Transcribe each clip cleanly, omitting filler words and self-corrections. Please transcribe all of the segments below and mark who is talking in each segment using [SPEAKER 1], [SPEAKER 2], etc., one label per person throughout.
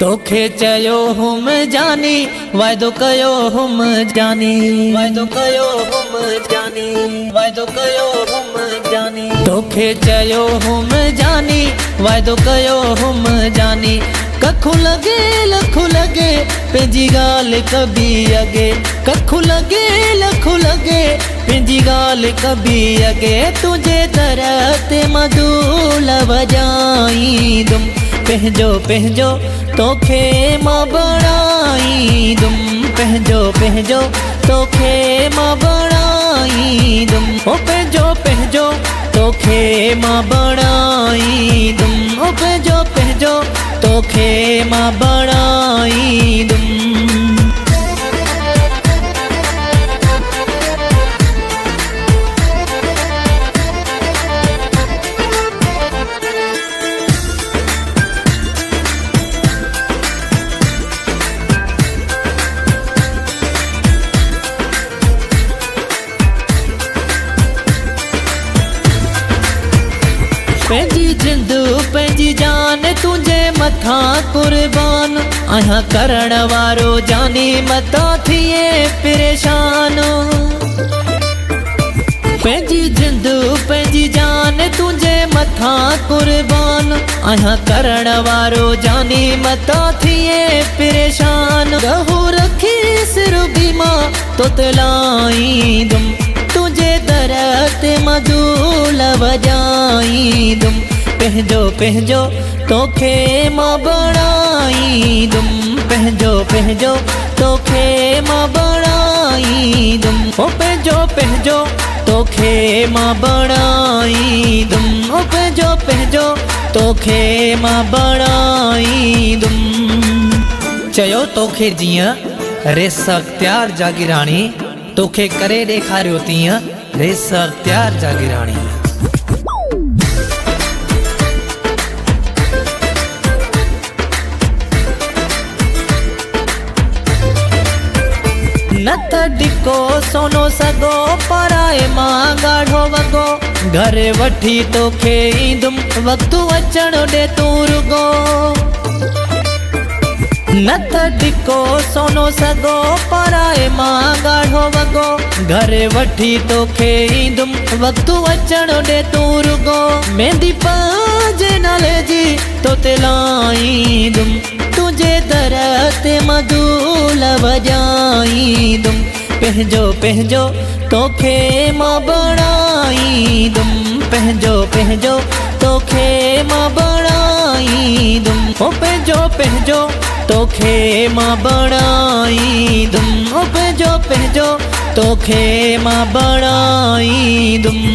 [SPEAKER 1] तोखे चयो हुम जानी वायदो कयो हुम जानी वायदो कयो हुम जानी वायदो कयो हुम जानी तोखे चयो हुम जानी वायदो कयो हुम जानी कखु लगे लखु लगे पंहिंजी ॻाल्हि कबी अॻे कखु लगे लखु लगे पंहिंजी ॻाल्हि कबी अॻे तुंहिंजे दर ते मधूल वॼाईंदुमि पंहिंजो पंहिंजो तोखे मां बणाईंदुमि पंहिंजो पंहिंजो तोखे मां बणाईंदुमि ओ पंहिंजो पंहिंजो तोखे मां बणाईंदुमि ओ पंहिंजो पंहिंजो तोखे मां बणाईंदुमि पंहिंजी जिंदू पंहिंजी जान तुंहिंजे मथां कुर्बान आहियां करण वारो जानी मता थिए परेशान पंहिंजी जिंदू पंहिंजी जान तुंहिंजे मथां कुर्बान आहियां करण वारो जानी मता थिए परेशान रहू रखी सिर बीमा तो तलाईंदुमि तुंहिंजे दर ते मधूल वॼाईंदुमि पंहिंजो पंहिंजो तोखे मां बणाईंदुमि पंहिंजो पंहिंजो तोखे मां बणाईंदुमि ओ पंहिंजो पंहिंजो तोखे मां बणाईंदुमि ओ पंहिंजो पंहिंजो तोखे मां बणाईंदुमि चयो तोखे जीअं रेस अख़्तियार जागीराणी तोखे करे ॾेखारियो तीअं रेस अख़्तियार जागीराणी न त ॾिको सोनो सॻो पराए मां ॻाढ़ो वॻो घर वठी तोखे ईंदुमि वक़्तु अचण ॾे तूं रुॻो न त ॾिको सोनो सॻो पराए मां ॻाढ़ो वॻो घर वठी तोखे ईंदुमि वक़्तु अचण ॾे तूं रुॻो मेहंदी पंहिंजे नाले जी तो ते लाईंदुमि तुंहिंजे दर ते मधूल वॼाईंदुमि पंहिंजो पंहिंजो तोखे मां बणाईंदुमि पंहिंजो पंहिंजो तोखे मां बणाईंदुमि ओ पंहिंजो पंहिंजो तोखे मां बणाईंदुमि ओ पंहिंजो पंहिंजो तोखे मां बणाईंदुमि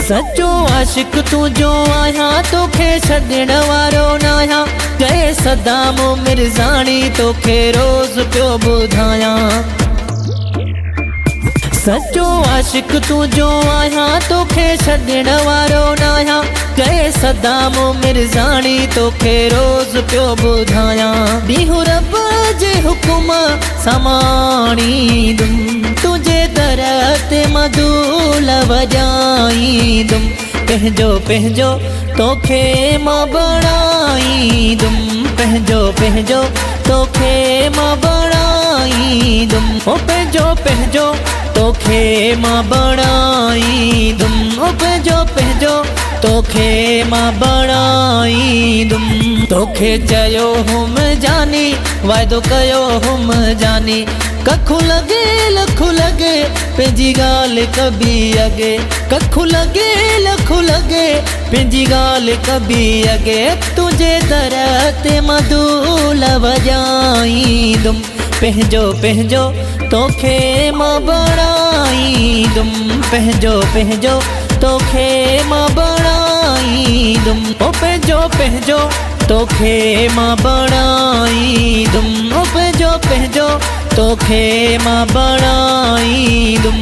[SPEAKER 1] सच्चो आशिक तुंहिंजो आहियां तोखे छॾण वारो न आहियां चए सदाम मिर्ज़ाणी तोखे रोज़ पियो ॿुधायां सच्चो आशिक तुंहिंजो आहियां तोखे छॾण वारो न आहियां चए सदाम मिर्ज़ाणी तोखे रोज़ पियो ॿुधायां ॾींहुं रब जे हुकुम समाणींदुमि तुंहिंजे दर ते मधूल वॼाईंदुमि पंहिंजो पंहिंजो तोखे मां बणाईंदुमि पंहिंजो पंहिंजो तोखे मां बणाईंदुमि ओ पंहिंजो पंहिंजो तोखे मां बणाईंदुमि ओ पंहिंजो पंहिंजो तोखे मां बणाईंदुमि तोखे चयो हुम जानी वायदो कयो हुम जानी कखु लगे लखु लगे पंहिंजी ॻाल्हि कबी अॻे कखु लगे लखु लगे पंहिंजी ॻाल्हि कबी अॻे तुंहिंजे दर ते मधूल वॼाईंदुमि पंहिंजो पंहिंजो तोखे मां बणाईंदुमि पंहिंजो पंहिंजो तोखे मां बणाईंदुमि ओ पंहिंजो पंहिंजो तोखे मां बणाईंदुमि ओ पंहिंजो पंहिंजो तोखे मां बणाईंदुमि।